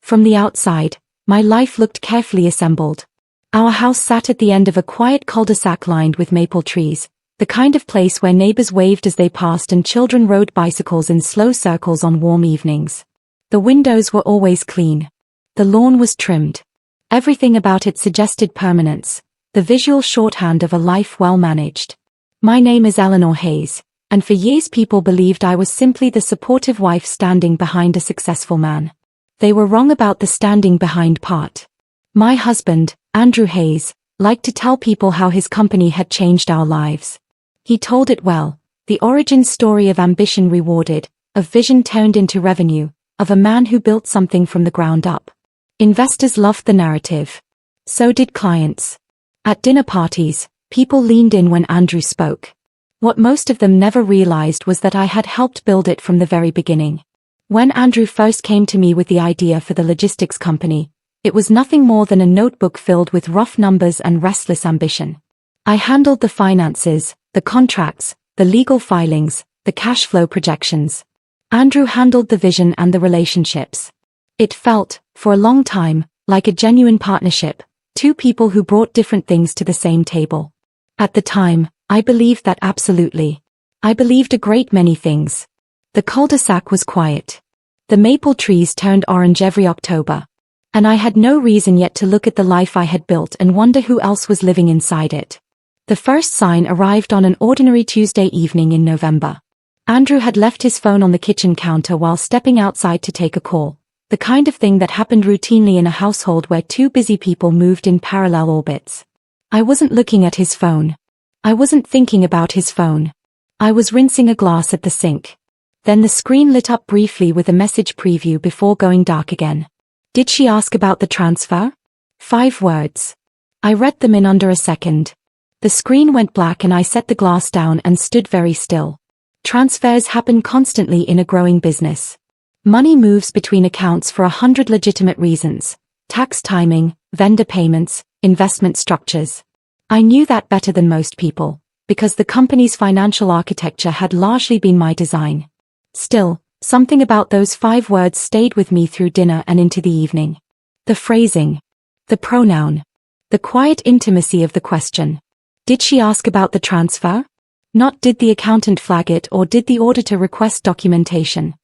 From the outside, my life looked carefully assembled. Our house sat at the end of a quiet cul-de-sac lined with maple trees, the kind of place where neighbors waved as they passed and children rode bicycles in slow circles on warm evenings. The windows were always clean. The lawn was trimmed. Everything about it suggested permanence, the visual shorthand of a life well managed. My name is Eleanor Hayes, and for years people believed I was simply the supportive wife standing behind a successful man. They were wrong about the standing behind part. My husband, Andrew Hayes, liked to tell people how his company had changed our lives. He told it well, the origin story of ambition rewarded, of vision turned into revenue, of a man who built something from the ground up. Investors loved the narrative. So did clients. At dinner parties, people leaned in when Andrew spoke. What most of them never realized was that I had helped build it from the very beginning. When Andrew first came to me with the idea for the logistics company, it was nothing more than a notebook filled with rough numbers and restless ambition. I handled the finances, the contracts, the legal filings, the cash flow projections. Andrew handled the vision and the relationships. It felt, for a long time, like a genuine partnership, two people who brought different things to the same table. At the time, I believed that absolutely. I believed a great many things. The cul-de-sac was quiet. The maple trees turned orange every October. And I had no reason yet to look at the life I had built and wonder who else was living inside it. The first sign arrived on an ordinary Tuesday evening in November. Andrew had left his phone on the kitchen counter while stepping outside to take a call, the kind of thing that happened routinely in a household where two busy people moved in parallel orbits. I wasn't looking at his phone. I wasn't thinking about his phone. I was rinsing a glass at the sink. Then the screen lit up briefly with a message preview before going dark again. Did she ask about the transfer? 5 words. I read them in under a second. The screen went black and I set the glass down and stood very still. Transfers happen constantly in a growing business. Money moves between accounts for 100 legitimate reasons: tax timing, vendor payments, investment structures. I knew that better than most people, because the company's financial architecture had largely been my design. Still, something about those 5 words stayed with me through dinner and into the evening. The phrasing. The pronoun. The quiet intimacy of the question. Did she ask about the transfer? Not did the accountant flag it or did the auditor request documentation.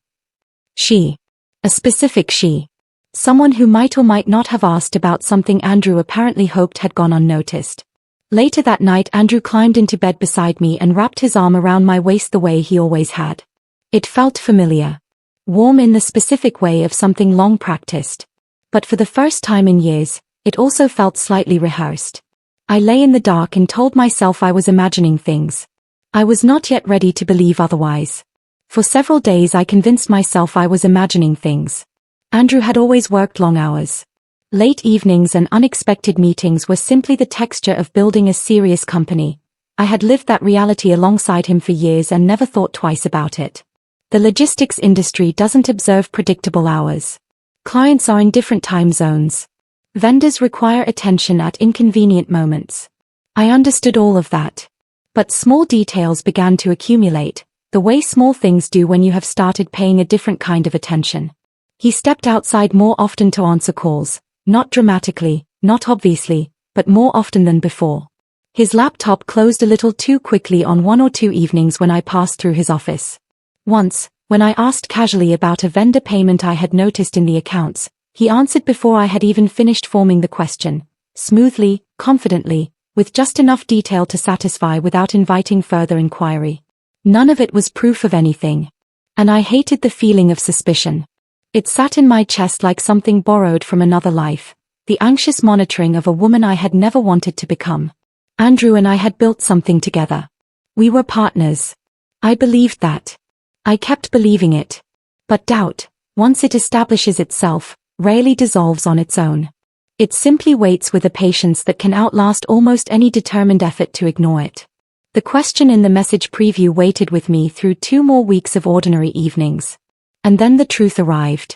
She. A specific she. Someone who might or might not have asked about something Andrew apparently hoped had gone unnoticed. Later that night Andrew climbed into bed beside me and wrapped his arm around my waist the way he always had. It felt familiar. Warm in the specific way of something long practiced. But for the first time in years, it also felt slightly rehearsed. I lay in the dark and told myself I was imagining things. I was not yet ready to believe otherwise. For several days I convinced myself I was imagining things. Andrew had always worked long hours. Late evenings and unexpected meetings were simply the texture of building a serious company. I had lived that reality alongside him for years and never thought twice about it. The logistics industry doesn't observe predictable hours. Clients are in different time zones. Vendors require attention at inconvenient moments. I understood all of that. But small details began to accumulate, the way small things do when you have started paying a different kind of attention. He stepped outside more often to answer calls, not dramatically, not obviously, but more often than before. His laptop closed a little too quickly on 1 or 2 evenings when I passed through his office. Once, when I asked casually about a vendor payment I had noticed in the accounts, he answered before I had even finished forming the question, smoothly, confidently, with just enough detail to satisfy without inviting further inquiry. None of it was proof of anything. And I hated the feeling of suspicion. It sat in my chest like something borrowed from another life, the anxious monitoring of a woman I had never wanted to become. Andrew and I had built something together. We were partners. I believed that. I kept believing it. But doubt, once it establishes itself, rarely dissolves on its own. It simply waits with a patience that can outlast almost any determined effort to ignore it. The question in the message preview waited with me through 2 more weeks of ordinary evenings. And then the truth arrived.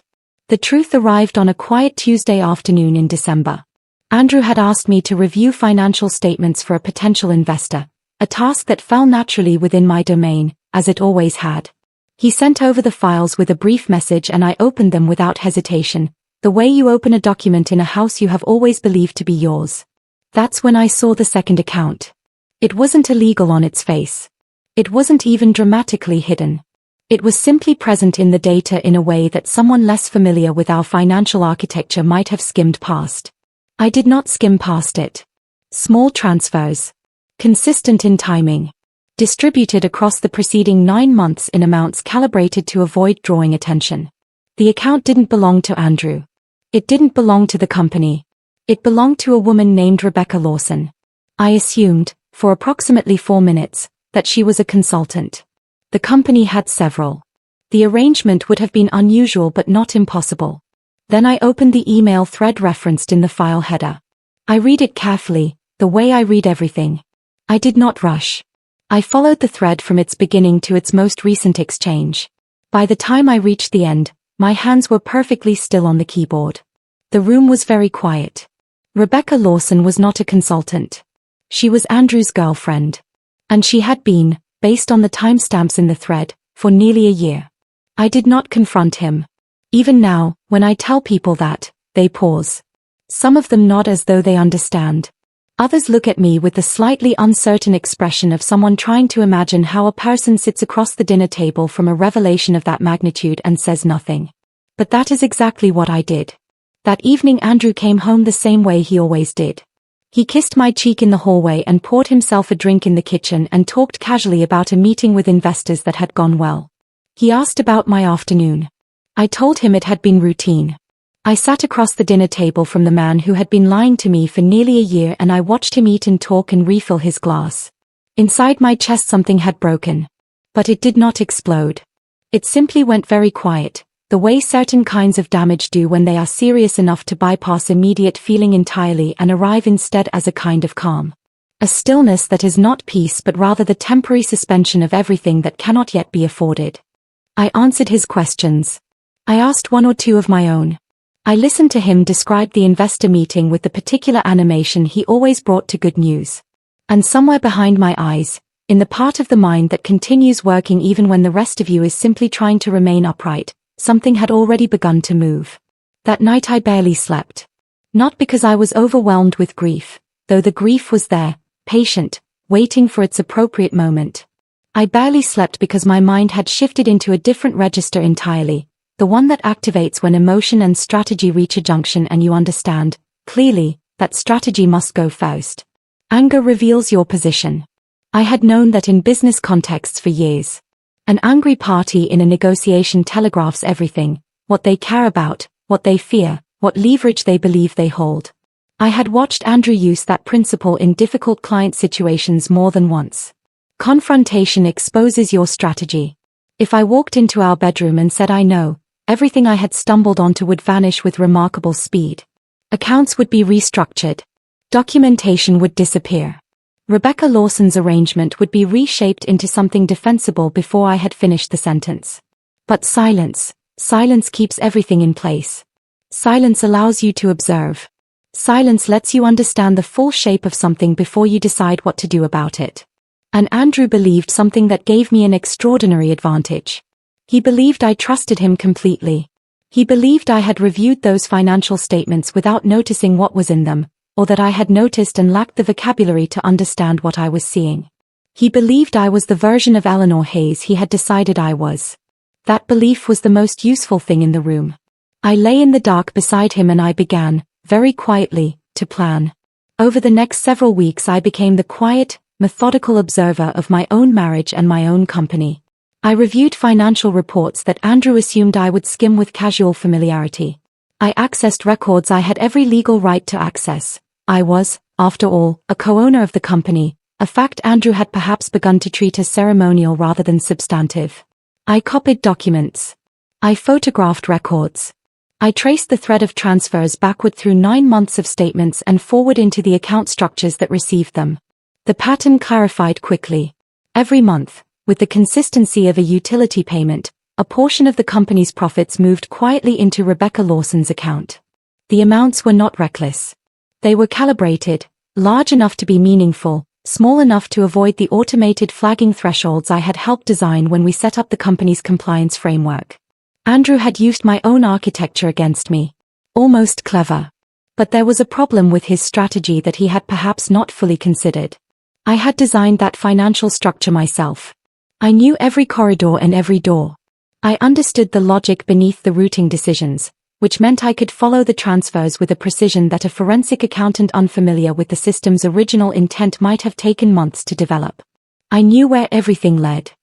The truth arrived on a quiet Tuesday afternoon in December. Andrew had asked me to review financial statements for a potential investor, a task that fell naturally within my domain, as it always had. He sent over the files with a brief message and I opened them without hesitation, The way you open a document in a house you have always believed to be yours. That's when I saw the second account. It wasn't illegal on its face. It wasn't even dramatically hidden. It was simply present in the data in a way that someone less familiar with our financial architecture might have skimmed past. I did not skim past it. Small transfers. Consistent in timing. Distributed across the preceding 9 months in amounts calibrated to avoid drawing attention. The account didn't belong to Andrew. It didn't belong to the company. It belonged to a woman named Rebecca Lawson. I assumed, for approximately 4 minutes, that she was a consultant. The company had several. The arrangement would have been unusual but not impossible. Then I opened the email thread referenced in the file header. I read it carefully, the way I read everything. I did not rush. I followed the thread from its beginning to its most recent exchange. By the time I reached the end, my hands were perfectly still on the keyboard. The room was very quiet. Rebecca Lawson was not a consultant. She was Andrew's girlfriend. And she had been, based on the timestamps in the thread, for nearly a year. I did not confront him. Even now, when I tell people that, they pause. Some of them nod as though they understand. Others look at me with the slightly uncertain expression of someone trying to imagine how a person sits across the dinner table from a revelation of that magnitude and says nothing. But that is exactly what I did. That evening Andrew came home the same way he always did. He kissed my cheek in the hallway and poured himself a drink in the kitchen and talked casually about a meeting with investors that had gone well. He asked about my afternoon. I told him it had been routine. I sat across the dinner table from the man who had been lying to me for nearly a year and I watched him eat and talk and refill his glass. Inside my chest something had broken. But it did not explode. It simply went very quiet, the way certain kinds of damage do when they are serious enough to bypass immediate feeling entirely and arrive instead as a kind of calm. A stillness that is not peace but rather the temporary suspension of everything that cannot yet be afforded. I answered his questions. I asked one or two of my own. I listened to him describe the investor meeting with the particular animation he always brought to good news. And somewhere behind my eyes, in the part of the mind that continues working even when the rest of you is simply trying to remain upright, something had already begun to move. That night I barely slept. Not because I was overwhelmed with grief, though the grief was there, patient, waiting for its appropriate moment. I barely slept because my mind had shifted into a different register entirely. The one that activates when emotion and strategy reach a junction and you understand, clearly, that strategy must go first. Anger reveals your position. I had known that in business contexts for years. An angry party in a negotiation telegraphs everything, what they care about, what they fear, what leverage they believe they hold. I had watched Andrew use that principle in difficult client situations more than once. Confrontation exposes your strategy. If I walked into our bedroom and said I know, everything I had stumbled onto would vanish with remarkable speed. Accounts would be restructured. Documentation would disappear. Rebecca Lawson's arrangement would be reshaped into something defensible before I had finished the sentence. But silence keeps everything in place. Silence allows you to observe. Silence lets you understand the full shape of something before you decide what to do about it. And Andrew believed something that gave me an extraordinary advantage. He believed I trusted him completely. He believed I had reviewed those financial statements without noticing what was in them, or that I had noticed and lacked the vocabulary to understand what I was seeing. He believed I was the version of Eleanor Hayes he had decided I was. That belief was the most useful thing in the room. I lay in the dark beside him and I began, very quietly, to plan. Over the next several weeks I became the quiet, methodical observer of my own marriage and my own company. I reviewed financial reports that Andrew assumed I would skim with casual familiarity. I accessed records I had every legal right to access. I was, after all, a co-owner of the company, a fact Andrew had perhaps begun to treat as ceremonial rather than substantive. I copied documents. I photographed records. I traced the thread of transfers backward through 9 months of statements and forward into the account structures that received them. The pattern clarified quickly. Every month, with the consistency of a utility payment, a portion of the company's profits moved quietly into Rebecca Lawson's account. The amounts were not reckless. They were calibrated, large enough to be meaningful, small enough to avoid the automated flagging thresholds I had helped design when we set up the company's compliance framework. Andrew had used my own architecture against me. Almost clever. But there was a problem with his strategy that he had perhaps not fully considered. I had designed that financial structure myself. I knew every corridor and every door. I understood the logic beneath the routing decisions, which meant I could follow the transfers with a precision that a forensic accountant unfamiliar with the system's original intent might have taken months to develop. I knew where everything led.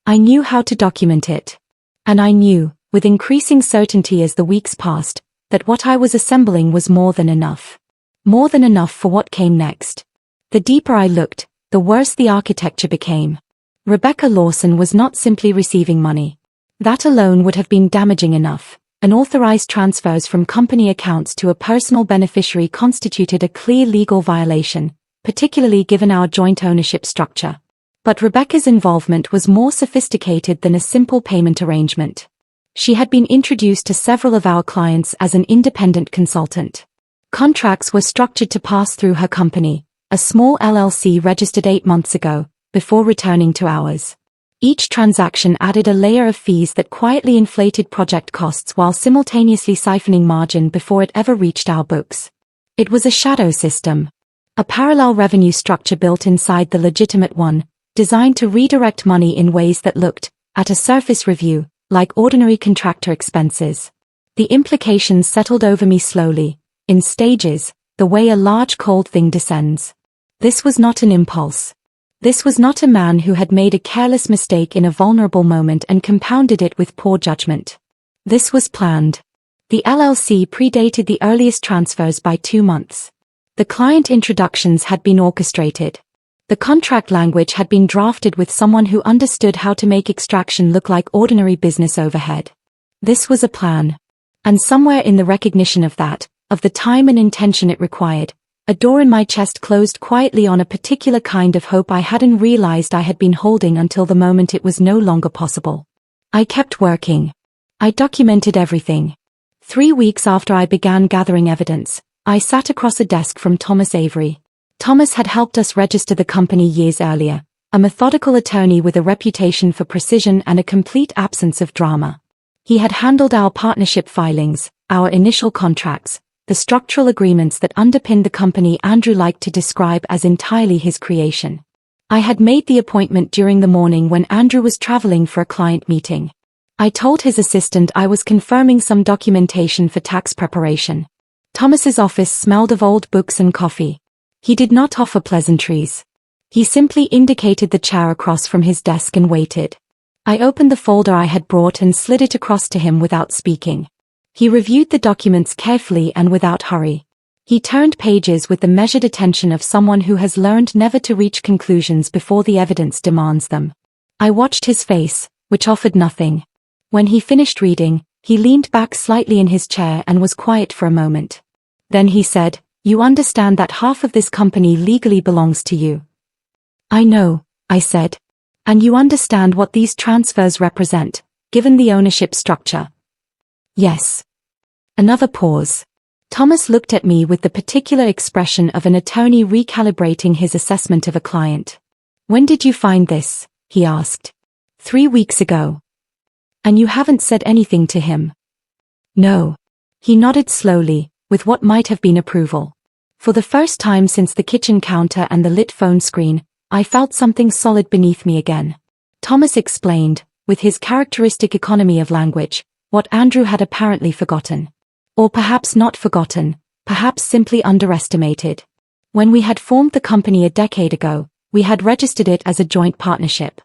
I knew how to document it. And I knew, with increasing certainty as the weeks passed, that what I was assembling was more than enough. More than enough for what came next. The deeper I looked, the worse the architecture became. Rebecca Lawson was not simply receiving money. That alone would have been damaging enough. Unauthorized transfers from company accounts to a personal beneficiary constituted a clear legal violation, particularly given our joint ownership structure. But Rebecca's involvement was more sophisticated than a simple payment arrangement. She had been introduced to several of our clients as an independent consultant. Contracts were structured to pass through her company, a small LLC registered 8 months ago, before returning to ours. Each transaction added a layer of fees that quietly inflated project costs while simultaneously siphoning margin before it ever reached our books. It was a shadow system. A parallel revenue structure built inside the legitimate one, designed to redirect money in ways that looked, at a surface review, like ordinary contractor expenses. The implications settled over me slowly, in stages, the way a large cold thing descends. This was not an impulse. This was not a man who had made a careless mistake in a vulnerable moment and compounded it with poor judgment. This was planned. The LLC predated the earliest transfers by 2 months. The client introductions had been orchestrated. The contract language had been drafted with someone who understood how to make extraction look like ordinary business overhead. This was a plan. And somewhere in the recognition of that, of the time and intention it required, a door in my chest closed quietly on a particular kind of hope I hadn't realized I had been holding until the moment it was no longer possible. I kept working. I documented everything. 3 weeks after I began gathering evidence, I sat across a desk from Thomas Avery. Thomas had helped us register the company years earlier, a methodical attorney with a reputation for precision and a complete absence of drama. He had handled our partnership filings, our initial contracts, the structural agreements that underpinned the company Andrew liked to describe as entirely his creation. I had made the appointment during the morning when Andrew was traveling for a client meeting. I told his assistant I was confirming some documentation for tax preparation. Thomas's office smelled of old books and coffee. He did not offer pleasantries. He simply indicated the chair across from his desk and waited. I opened the folder I had brought and slid it across to him without speaking. He reviewed the documents carefully and without hurry. He turned pages with the measured attention of someone who has learned never to reach conclusions before the evidence demands them. I watched his face, which offered nothing. When he finished reading, he leaned back slightly in his chair and was quiet for a moment. Then he said, "You understand that half of this company legally belongs to you." "I know," I said. "And you understand what these transfers represent, given the ownership structure?" "Yes." Another pause. Thomas looked at me with the particular expression of an attorney recalibrating his assessment of a client. "When did you find this?" he asked. 3 weeks ago. "And you haven't said anything to him?" "No." He nodded slowly, with what might have been approval. For the first time since the kitchen counter and the lit phone screen, I felt something solid beneath me again. Thomas explained, with his characteristic economy of language, what Andrew had apparently forgotten. Or perhaps not forgotten, perhaps simply underestimated. When we had formed the company a decade ago, we had registered it as a joint partnership.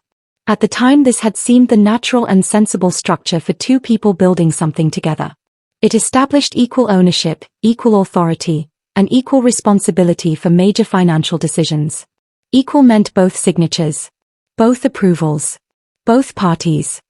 At the time this had seemed the natural and sensible structure for 2 people building something together. It established equal ownership, equal authority, and equal responsibility for major financial decisions. Equal meant both signatures, both approvals, both parties.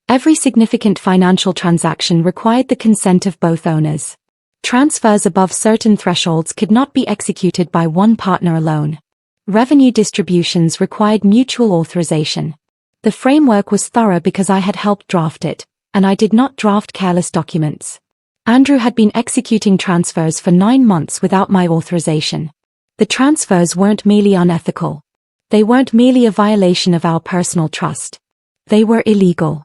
Every significant financial transaction required the consent of both owners. Transfers above certain thresholds could not be executed by one partner alone. Revenue distributions required mutual authorization. The framework was thorough because I had helped draft it, and I did not draft careless documents. Andrew had been executing transfers for 9 months without my authorization. The transfers weren't merely unethical. They weren't merely a violation of our personal trust. They were illegal.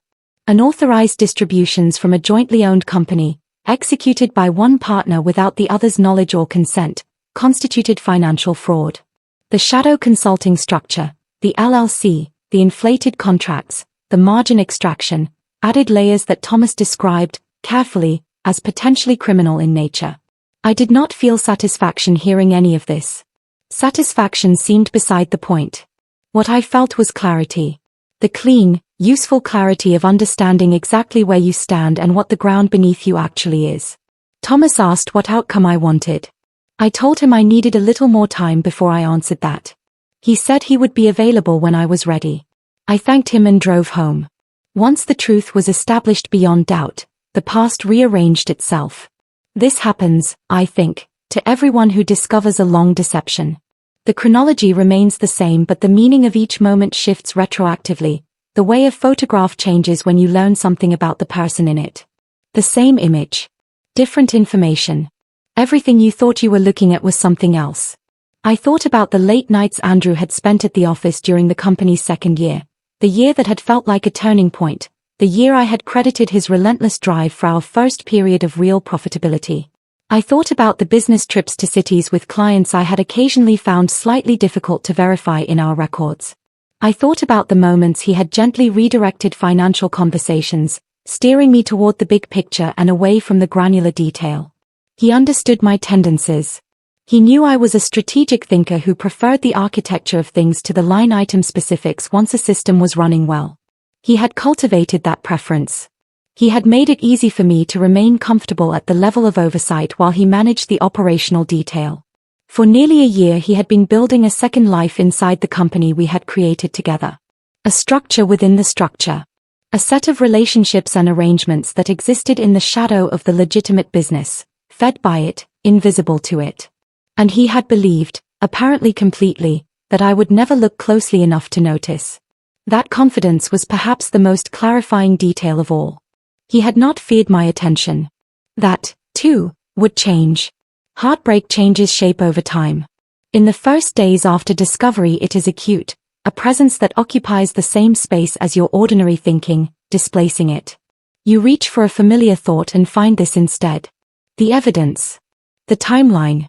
Unauthorized distributions from a jointly owned company, executed by one partner without the other's knowledge or consent, constituted financial fraud. The shadow consulting structure, the LLC, the inflated contracts, the margin extraction, added layers that Thomas described, carefully, as potentially criminal in nature. I did not feel satisfaction hearing any of this. Satisfaction seemed beside the point. What I felt was clarity. The clean, useful clarity of understanding exactly where you stand and what the ground beneath you actually is. Thomas asked what outcome I wanted. I told him I needed a little more time before I answered that. He said he would be available when I was ready. I thanked him and drove home. Once the truth was established beyond doubt, the past rearranged itself. This happens, I think, to everyone who discovers a long deception. The chronology remains the same, but the meaning of each moment shifts retroactively. The way a photograph changes when you learn something about the person in it. The same image. Different information. Everything you thought you were looking at was something else. I thought about the late nights Andrew had spent at the office during the company's second year. The year that had felt like a turning point. The year I had credited his relentless drive for our first period of real profitability. I thought about the business trips to cities with clients I had occasionally found slightly difficult to verify in our records. I thought about the moments he had gently redirected financial conversations, steering me toward the big picture and away from the granular detail. He understood my tendencies. He knew I was a strategic thinker who preferred the architecture of things to the line item specifics once a system was running well. He had cultivated that preference. He had made it easy for me to remain comfortable at the level of oversight while he managed the operational detail. For nearly a year he had been building a second life inside the company we had created together. A structure within the structure. A set of relationships and arrangements that existed in the shadow of the legitimate business, fed by it, invisible to it. And he had believed, apparently completely, that I would never look closely enough to notice. That confidence was perhaps the most clarifying detail of all. He had not feared my attention. That, too, would change. Heartbreak changes shape over time. In the first days after discovery it is acute, a presence that occupies the same space as your ordinary thinking, displacing it. You reach for a familiar thought and find this instead. The evidence. The timeline.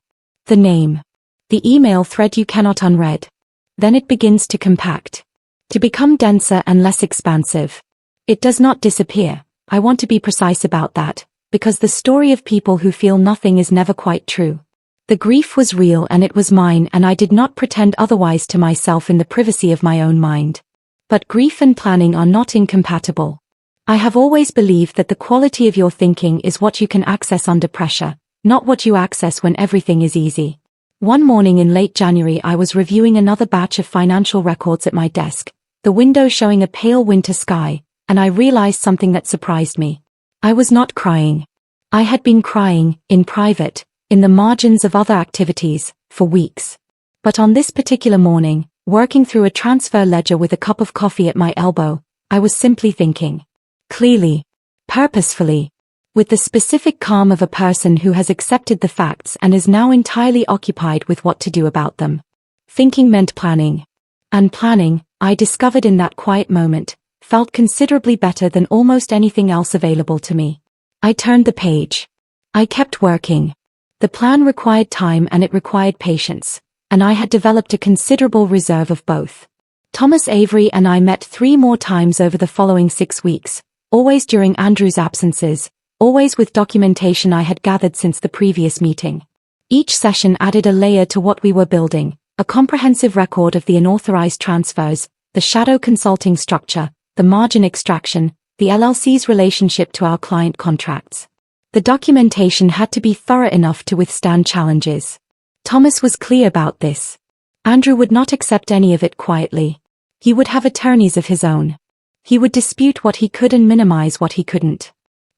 The name. The email thread you cannot unread. Then it begins to compact. To become denser and less expansive. It does not disappear. I want to be precise about that, because the story of people who feel nothing is never quite true. The grief was real and it was mine, and I did not pretend otherwise to myself in the privacy of my own mind. But grief and planning are not incompatible. I have always believed that the quality of your thinking is what you can access under pressure, not what you access when everything is easy. One morning in late January I was reviewing another batch of financial records at my desk, the window showing a pale winter sky, and I realized something that surprised me. I was not crying. I had been crying, in private, in the margins of other activities, for weeks. But on this particular morning, working through a transfer ledger with a cup of coffee at my elbow, I was simply thinking. Clearly. Purposefully. With the specific calm of a person who has accepted the facts and is now entirely occupied with what to do about them. Thinking meant planning. And planning, I discovered in that quiet moment, felt considerably better than almost anything else available to me. I turned the page. I kept working. The plan required time and it required patience, and I had developed a considerable reserve of both. Thomas Avery and I met 3 more times over the following 6 weeks, always during Andrew's absences, always with documentation I had gathered since the previous meeting. Each session added a layer to what we were building, a comprehensive record of the unauthorized transfers, the shadow consulting structure, the margin extraction, the LLC's relationship to our client contracts. The documentation had to be thorough enough to withstand challenges. Thomas was clear about this. Andrew would not accept any of it quietly. He would have attorneys of his own. He would dispute what he could and minimize what he couldn't.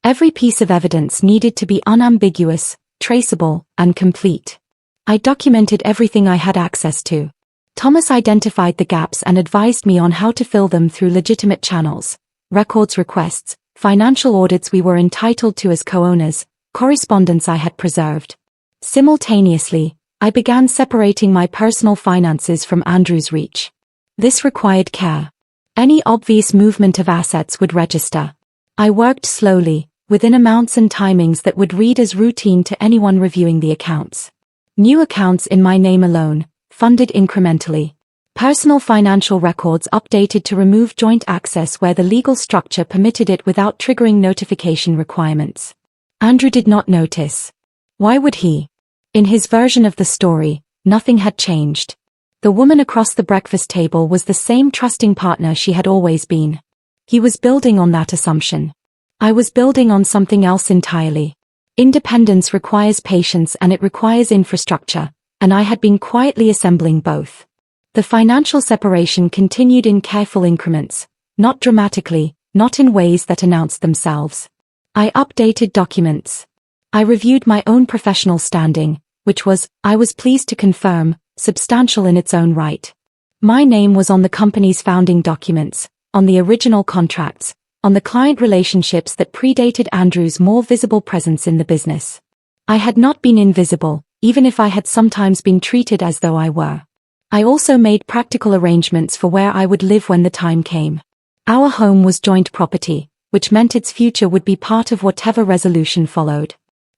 Every piece of evidence needed to be unambiguous, traceable, and complete. I documented everything I had access to. Thomas identified the gaps and advised me on how to fill them through legitimate channels, records requests, financial audits we were entitled to as co-owners, correspondence I had preserved. Simultaneously, I began separating my personal finances from Andrew's reach. This required care. Any obvious movement of assets would register. I worked slowly, within amounts and timings that would read as routine to anyone reviewing the accounts. New accounts in my name alone, funded incrementally. Personal financial records updated to remove joint access where the legal structure permitted it without triggering notification requirements. Andrew did not notice. Why would he? In his version of the story, nothing had changed. The woman across the breakfast table was the same trusting partner she had always been. He was building on that assumption. I was building on something else entirely. Independence requires patience and it requires infrastructure, and I had been quietly assembling both. The financial separation continued in careful increments, not dramatically, not in ways that announced themselves. I updated documents. I reviewed my own professional standing, which was, I was pleased to confirm, substantial in its own right. My name was on the company's founding documents, on the original contracts, on the client relationships that predated Andrew's more visible presence in the business. I had not been invisible, even if I had sometimes been treated as though I were. I also made practical arrangements for where I would live when the time came. Our home was joint property, which meant its future would be part of whatever resolution followed.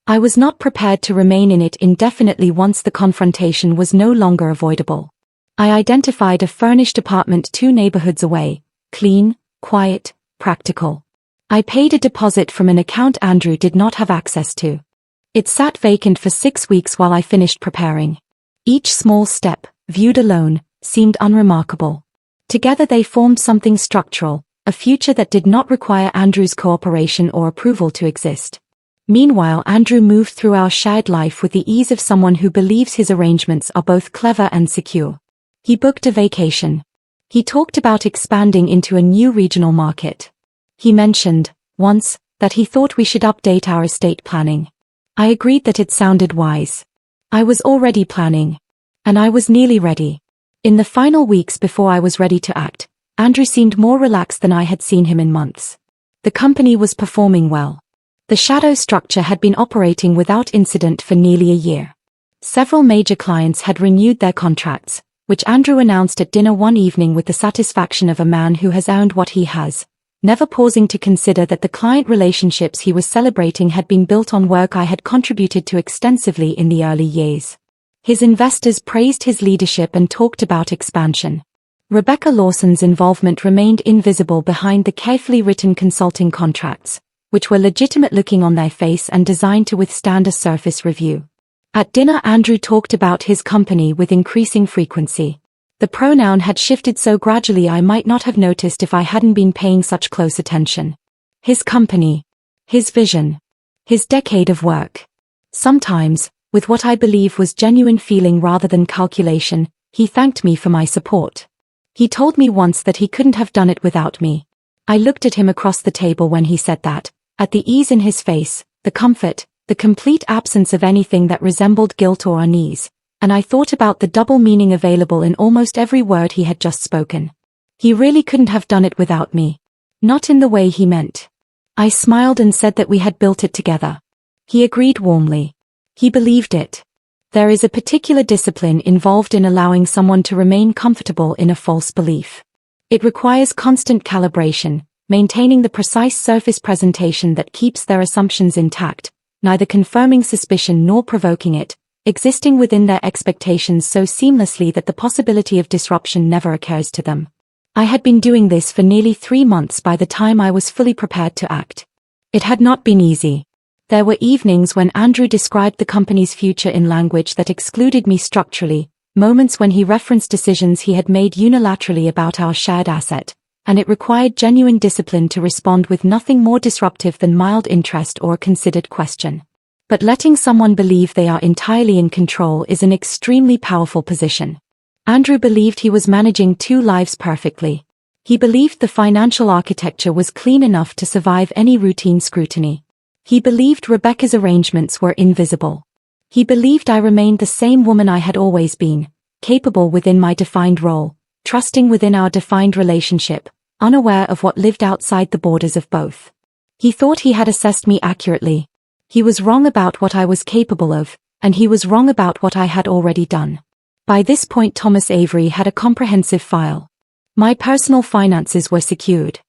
I was not prepared to remain in it indefinitely once the confrontation was no longer avoidable. I identified a furnished apartment 2 neighborhoods away, clean, quiet, practical. I paid a deposit from an account Andrew did not have access to. It sat vacant for 6 weeks while I finished preparing. Each small step, viewed alone, seemed unremarkable. Together they formed something structural, a future that did not require Andrew's cooperation or approval to exist. Meanwhile, Andrew moved through our shared life with the ease of someone who believes his arrangements are both clever and secure. He booked a vacation. He talked about expanding into a new regional market. He mentioned, once, that he thought we should update our estate planning. I agreed that it sounded wise. I was already planning. And I was nearly ready. In the final weeks before I was ready to act, Andrew seemed more relaxed than I had seen him in months. The company was performing well. The shadow structure had been operating without incident for nearly a year. Several major clients had renewed their contracts, which Andrew announced at dinner one evening with the satisfaction of a man who has earned what he has, never pausing to consider that the client relationships he was celebrating had been built on work I had contributed to extensively in the early years. His investors praised his leadership and talked about expansion. Rebecca Lawson's involvement remained invisible behind the carefully written consulting contracts, which were legitimate looking on their face and designed to withstand a surface review. At dinner, Andrew talked about his company with increasing frequency. The pronoun had shifted so gradually I might not have noticed if I hadn't been paying such close attention. His company. His vision. His decade of work. Sometimes, with what I believe was genuine feeling rather than calculation, he thanked me for my support. He told me once that he couldn't have done it without me. I looked at him across the table when he said that, at the ease in his face, the comfort, the complete absence of anything that resembled guilt or unease, and I thought about the double meaning available in almost every word he had just spoken. He really couldn't have done it without me. Not in the way he meant. I smiled and said that we had built it together. He agreed warmly. He believed it. There is a particular discipline involved in allowing someone to remain comfortable in a false belief. It requires constant calibration, maintaining the precise surface presentation that keeps their assumptions intact, neither confirming suspicion nor provoking it, existing within their expectations so seamlessly that the possibility of disruption never occurs to them. I had been doing this for nearly 3 months by the time I was fully prepared to act. It had not been easy. There were evenings when Andrew described the company's future in language that excluded me structurally, moments when he referenced decisions he had made unilaterally about our shared asset, and it required genuine discipline to respond with nothing more disruptive than mild interest or a considered question. But letting someone believe they are entirely in control is an extremely powerful position. Andrew believed he was managing 2 lives perfectly. He believed the financial architecture was clean enough to survive any routine scrutiny. He believed Rebecca's arrangements were invisible. He believed I remained the same woman I had always been, capable within my defined role, trusting within our defined relationship, unaware of what lived outside the borders of both. He thought he had assessed me accurately. He was wrong about what I was capable of, and he was wrong about what I had already done. By this point Thomas Avery had a comprehensive file. My personal finances were secured.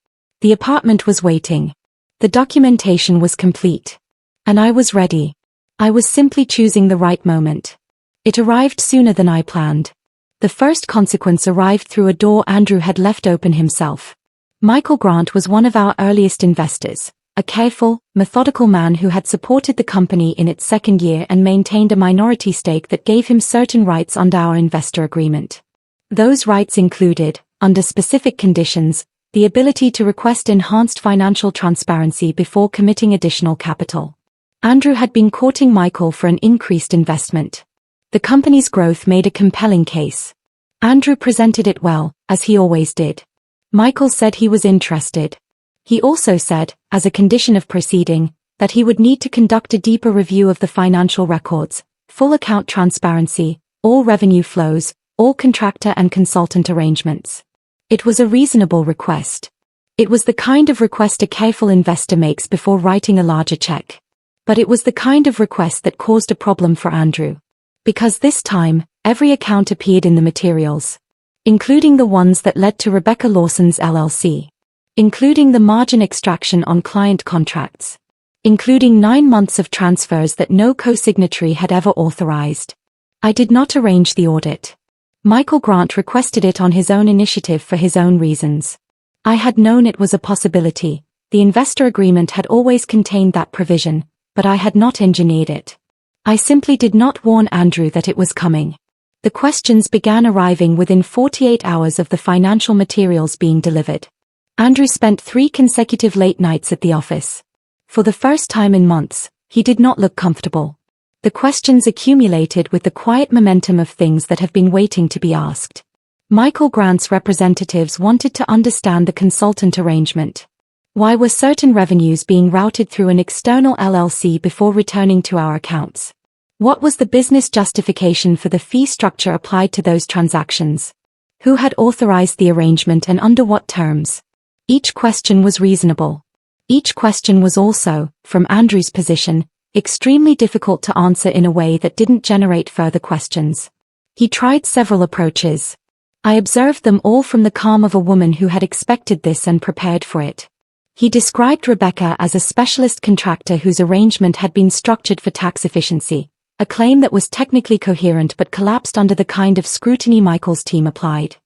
The apartment was waiting. The documentation was complete. And I was ready. I was simply choosing the right moment. It arrived sooner than I planned. The first consequence arrived through a door Andrew had left open himself. Michael Grant was one of our earliest investors, a careful, methodical man who had supported the company in its second year and maintained a minority stake that gave him certain rights under our investor agreement. Those rights included, under specific conditions, the ability to request enhanced financial transparency before committing additional capital. Andrew had been courting Michael for an increased investment. The company's growth made a compelling case. Andrew presented it well, as he always did. Michael said he was interested. He also said, as a condition of proceeding, that he would need to conduct a deeper review of the financial records, full account transparency, all revenue flows, all contractor and consultant arrangements. It was a reasonable request. It was the kind of request a careful investor makes before writing a larger check. But it was the kind of request that caused a problem for Andrew. Because this time, every account appeared in the materials. Including the ones that led to Rebecca Lawson's LLC. Including the margin extraction on client contracts. Including 9 months of transfers that no co-signatory had ever authorized. I did not arrange the audit. Michael Grant requested it on his own initiative for his own reasons. I had known it was a possibility. The investor agreement had always contained that provision, but I had not engineered it. I simply did not warn Andrew that it was coming. The questions began arriving within 48 hours of the financial materials being delivered. Andrew spent 3 consecutive late nights at the office. For the first time in months, he did not look comfortable. The questions accumulated with the quiet momentum of things that have been waiting to be asked. Michael Grant's representatives wanted to understand the consultant arrangement. Why were certain revenues being routed through an external LLC before returning to our accounts? What was the business justification for the fee structure applied to those transactions? Who had authorized the arrangement and under what terms? Each question was reasonable. Each question was also, from Andrew's position, extremely difficult to answer in a way that didn't generate further questions. He tried several approaches. I observed them all from the calm of a woman who had expected this and prepared for it. He described Rebecca as a specialist contractor whose arrangement had been structured for tax efficiency, a claim that was technically coherent but collapsed under the kind of scrutiny Michael's team applied.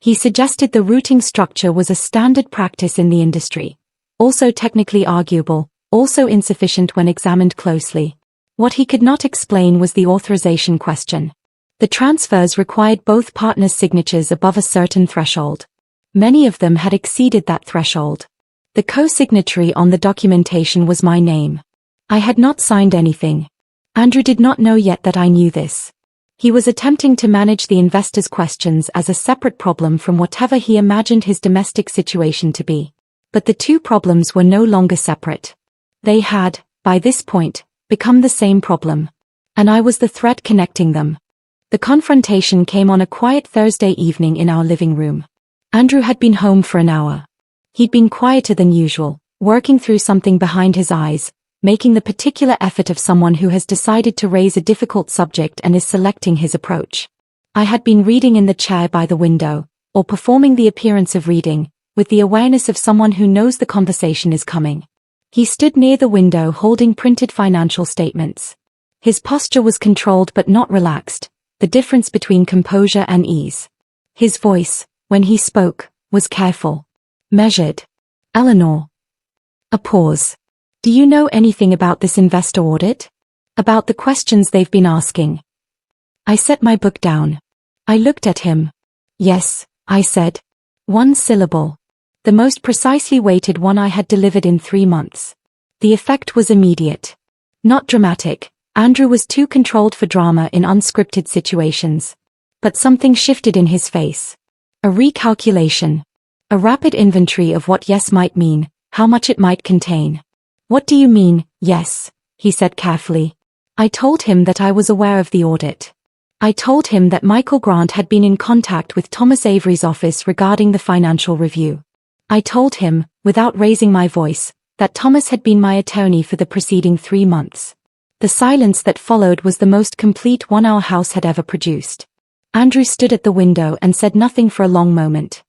He suggested the routing structure was a standard practice in the industry, also technically arguable, also insufficient when examined closely. What he could not explain was the authorization question. The transfers required both partners' signatures above a certain threshold. Many of them had exceeded that threshold. The co-signatory on the documentation was my name. I had not signed anything. Andrew did not know yet that I knew this. He was attempting to manage the investors' questions as a separate problem from whatever he imagined his domestic situation to be. But the two problems were no longer separate. They had, by this point, become the same problem. And I was the thread connecting them. The confrontation came on a quiet Thursday evening in our living room. Andrew had been home for an hour. He'd been quieter than usual, working through something behind his eyes, making the particular effort of someone who has decided to raise a difficult subject and is selecting his approach. I had been reading in the chair by the window, or performing the appearance of reading, with the awareness of someone who knows the conversation is coming. He stood near the window holding printed financial statements. His posture was controlled but not relaxed, the difference between composure and ease. His voice, when he spoke, was careful, measured. Eleanor. A pause. Do you know anything about this investor audit? About the questions they've been asking? I set my book down. I looked at him. Yes, I said. One syllable. The most precisely weighted one I had delivered in 3 months. The effect was immediate. Not dramatic. Andrew was too controlled for drama in unscripted situations. But something shifted in his face. A recalculation. A rapid inventory of what yes might mean, how much it might contain. What do you mean, yes? He said carefully. I told him that I was aware of the audit. I told him that Michael Grant had been in contact with Thomas Avery's office regarding the financial review. I told him, without raising my voice, that Thomas had been my attorney for the preceding 3 months. The silence that followed was the most complete one our house had ever produced. Andrew stood at the window and said nothing for a long moment.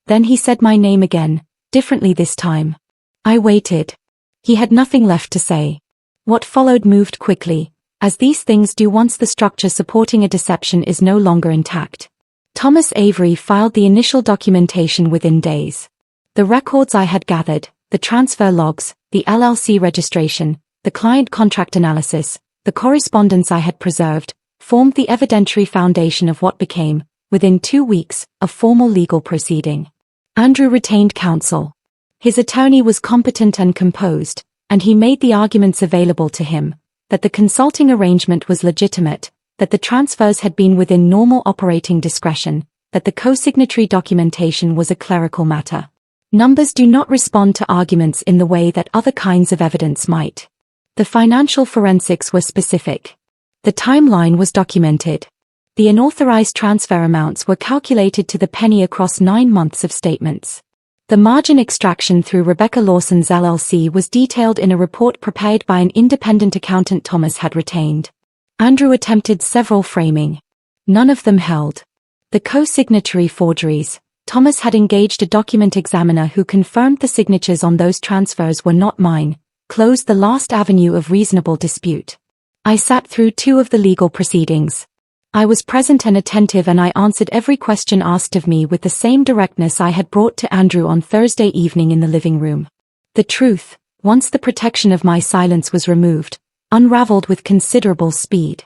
Then he said my name again, differently this time. I waited. He had nothing left to say. What followed moved quickly, as these things do once the structure supporting a deception is no longer intact. Thomas Avery filed the initial documentation within days. The records I had gathered, the transfer logs, the LLC registration, the client contract analysis, the correspondence I had preserved, formed the evidentiary foundation of what became, within 2 weeks, a formal legal proceeding. Andrew retained counsel. His attorney was competent and composed, and he made the arguments available to him, that the consulting arrangement was legitimate, that the transfers had been within normal operating discretion, that the co-signatory documentation was a clerical matter. Numbers do not respond to arguments in the way that other kinds of evidence might. The financial forensics were specific. The timeline was documented. The unauthorized transfer amounts were calculated to the penny across 9 months of statements. The margin extraction through Rebecca Lawson's LLC was detailed in a report prepared by an independent accountant Thomas had retained. Andrew attempted several framing. None of them held. The co-signatory forgeries. Thomas had engaged a document examiner who confirmed the signatures on those transfers were not mine, closed the last avenue of reasonable dispute. I sat through 2 of the legal proceedings. I was present and attentive, and I answered every question asked of me with the same directness I had brought to Andrew on Thursday evening in the living room. The truth, once the protection of my silence was removed, unraveled with considerable speed.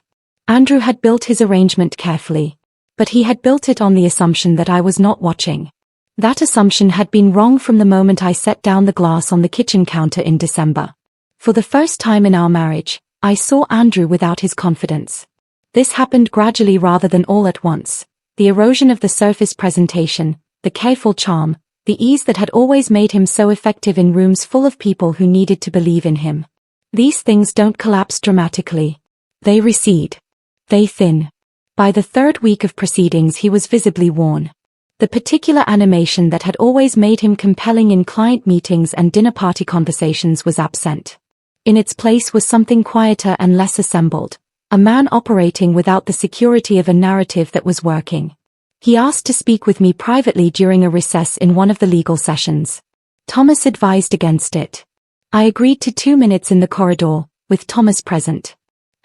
Andrew had built his arrangement carefully. But he had built it on the assumption that I was not watching. That assumption had been wrong from the moment I set down the glass on the kitchen counter in December. For the first time in our marriage, I saw Andrew without his confidence. This happened gradually rather than all at once. The erosion of the surface presentation, the careful charm, the ease that had always made him so effective in rooms full of people who needed to believe in him. These things don't collapse dramatically. They recede. They thin. By the 3rd week of proceedings he was visibly worn. The particular animation that had always made him compelling in client meetings and dinner party conversations was absent. In its place was something quieter and less assembled, a man operating without the security of a narrative that was working. He asked to speak with me privately during a recess in one of the legal sessions. Thomas advised against it. I agreed to 2 minutes in the corridor, with Thomas present.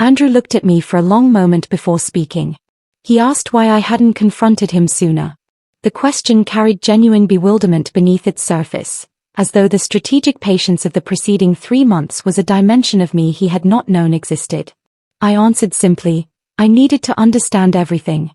Andrew looked at me for a long moment before speaking. He asked why I hadn't confronted him sooner. The question carried genuine bewilderment beneath its surface, as though the strategic patience of the preceding 3 months was a dimension of me he had not known existed. I answered simply, I needed to understand everything.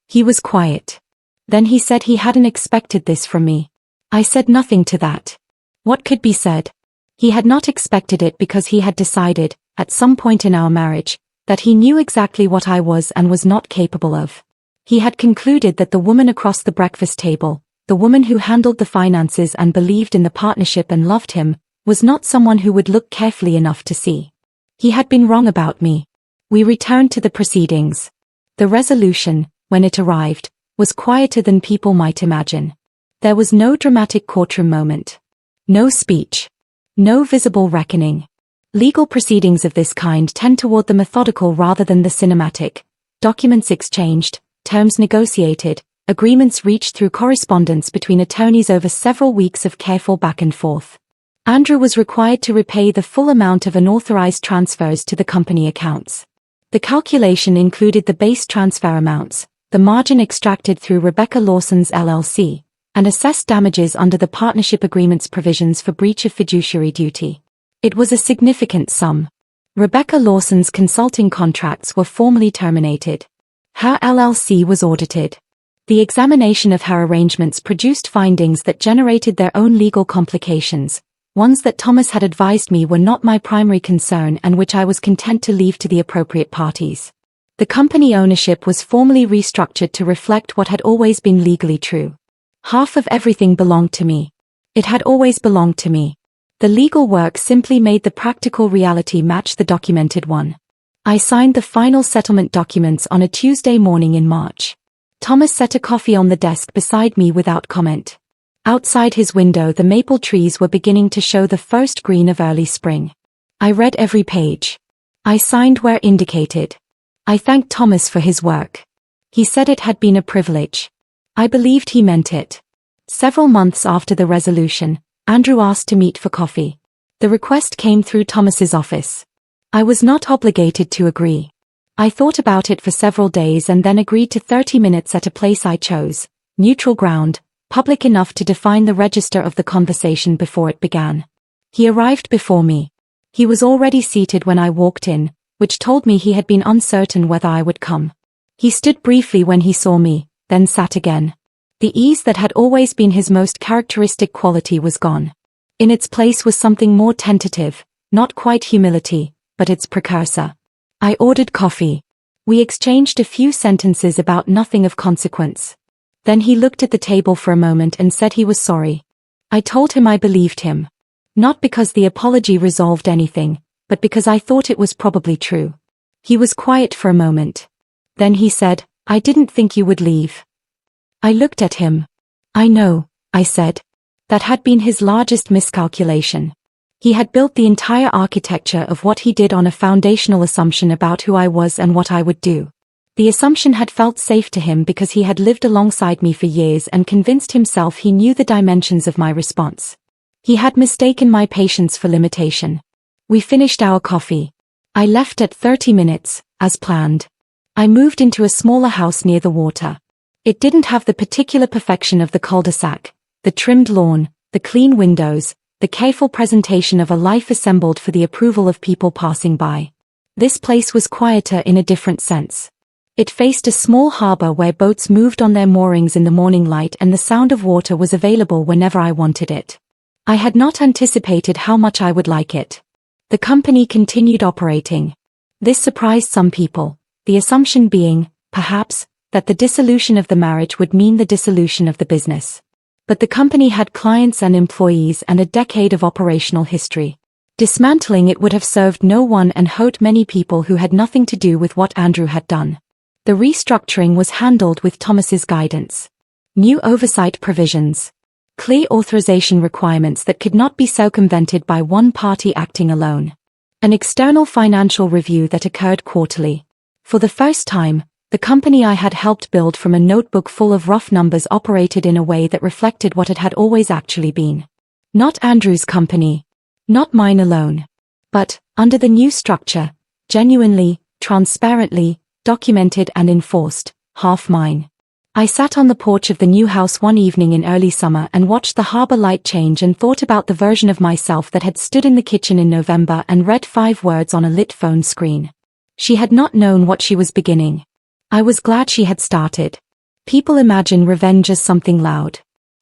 He was quiet. Then he said he hadn't expected this from me. I said nothing to that. What could be said? He had not expected it because he had decided, at some point in our marriage, that he knew exactly what I was and was not capable of. He had concluded that the woman across the breakfast table, the woman who handled the finances and believed in the partnership and loved him, was not someone who would look carefully enough to see. He had been wrong about me. We returned to the proceedings. The resolution, when it arrived, was quieter than people might imagine. There was no dramatic courtroom moment. No speech. No visible reckoning. Legal proceedings of this kind tend toward the methodical rather than the cinematic. Documents exchanged, terms negotiated, agreements reached through correspondence between attorneys over several weeks of careful back and forth. Andrew was required to repay the full amount of unauthorized transfers to the company accounts. The calculation included the base transfer amounts, the margin extracted through Rebecca Lawson's LLC, and assessed damages under the partnership agreement's provisions for breach of fiduciary duty. It was a significant sum. Rebecca Lawson's consulting contracts were formally terminated. Her LLC was audited. The examination of her arrangements produced findings that generated their own legal complications, ones that Thomas had advised me were not my primary concern and which I was content to leave to the appropriate parties. The company ownership was formally restructured to reflect what had always been legally true. Half of everything belonged to me. It had always belonged to me. The legal work simply made the practical reality match the documented one. I signed the final settlement documents on a Tuesday morning in March. Thomas set a coffee on the desk beside me without comment. Outside his window the maple trees were beginning to show the first green of early spring. I read every page. I signed where indicated. I thanked Thomas for his work. He said it had been a privilege. I believed he meant it. Several months after the resolution, Andrew asked to meet for coffee. The request came through Thomas's office. I was not obligated to agree. I thought about it for several days and then agreed to 30 minutes at a place I chose, neutral ground, public enough to define the register of the conversation before it began. He arrived before me. He was already seated when I walked in, which told me he had been uncertain whether I would come. He stood briefly when he saw me, then sat again. The ease that had always been his most characteristic quality was gone. In its place was something more tentative, not quite humility, but its precursor. I ordered coffee. We exchanged a few sentences about nothing of consequence. Then he looked at the table for a moment and said he was sorry. I told him I believed him. Not because the apology resolved anything, but because I thought it was probably true. He was quiet for a moment. Then he said, "I didn't think you would leave." I looked at him. "I know," I said. That had been his largest miscalculation. He had built the entire architecture of what he did on a foundational assumption about who I was and what I would do. The assumption had felt safe to him because he had lived alongside me for years and convinced himself he knew the dimensions of my response. He had mistaken my patience for limitation. We finished our coffee. I left at 30 minutes, as planned. I moved into a smaller house near the water. It didn't have the particular perfection of the cul-de-sac, the trimmed lawn, the clean windows, the careful presentation of a life assembled for the approval of people passing by. This place was quieter in a different sense. It faced a small harbor where boats moved on their moorings in the morning light and the sound of water was available whenever I wanted it. I had not anticipated how much I would like it. The company continued operating. This surprised some people, the assumption being, perhaps, that the dissolution of the marriage would mean the dissolution of the business. But the company had clients and employees and a decade of operational history. Dismantling it would have served no one and hurt many people who had nothing to do with what Andrew had done. The restructuring was handled with Thomas's guidance. New oversight provisions. Clear authorization requirements that could not be circumvented by one party acting alone. An external financial review that occurred quarterly. For the first time, the company I had helped build from a notebook full of rough numbers operated in a way that reflected what it had always actually been. Not Andrew's company. Not mine alone. But, under the new structure, genuinely, transparently, documented and enforced, half mine. I sat on the porch of the new house one evening in early summer and watched the harbor light change and thought about the version of myself that had stood in the kitchen in November and read 5 words on a lit phone screen. She had not known what she was beginning. I was glad she had started. People imagine revenge as something loud.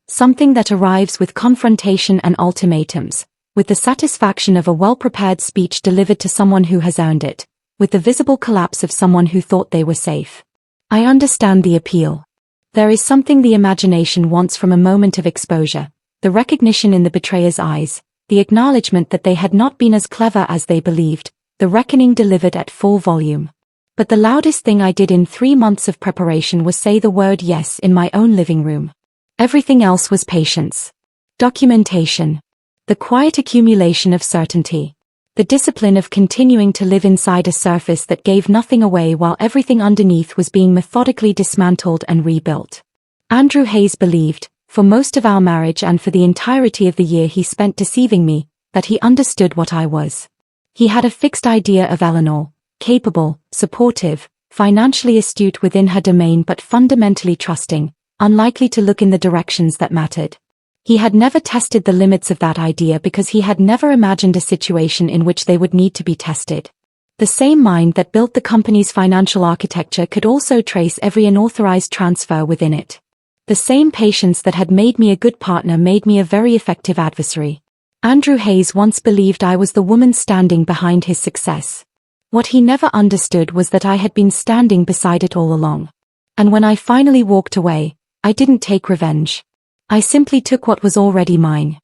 Something that arrives with confrontation and ultimatums, with the satisfaction of a well-prepared speech delivered to someone who has earned it, with the visible collapse of someone who thought they were safe. I understand the appeal. There is something the imagination wants from a moment of exposure, the recognition in the betrayer's eyes, the acknowledgement that they had not been as clever as they believed, the reckoning delivered at full volume. But the loudest thing I did in 3 months of preparation was say the word yes in my own living room. Everything else was patience. Documentation. The quiet accumulation of certainty. The discipline of continuing to live inside a surface that gave nothing away while everything underneath was being methodically dismantled and rebuilt. Andrew Hayes believed, for most of our marriage and for the entirety of the year he spent deceiving me, that he understood what I was. He had a fixed idea of Eleanor. Capable, supportive, financially astute within her domain but fundamentally trusting, unlikely to look in the directions that mattered. He had never tested the limits of that idea because he had never imagined a situation in which they would need to be tested. The same mind that built the company's financial architecture could also trace every unauthorized transfer within it. The same patience that had made me a good partner made me a very effective adversary. Andrew Hayes once believed I was the woman standing behind his success. What he never understood was that I had been standing beside it all along. And when I finally walked away, I didn't take revenge. I simply took what was already mine.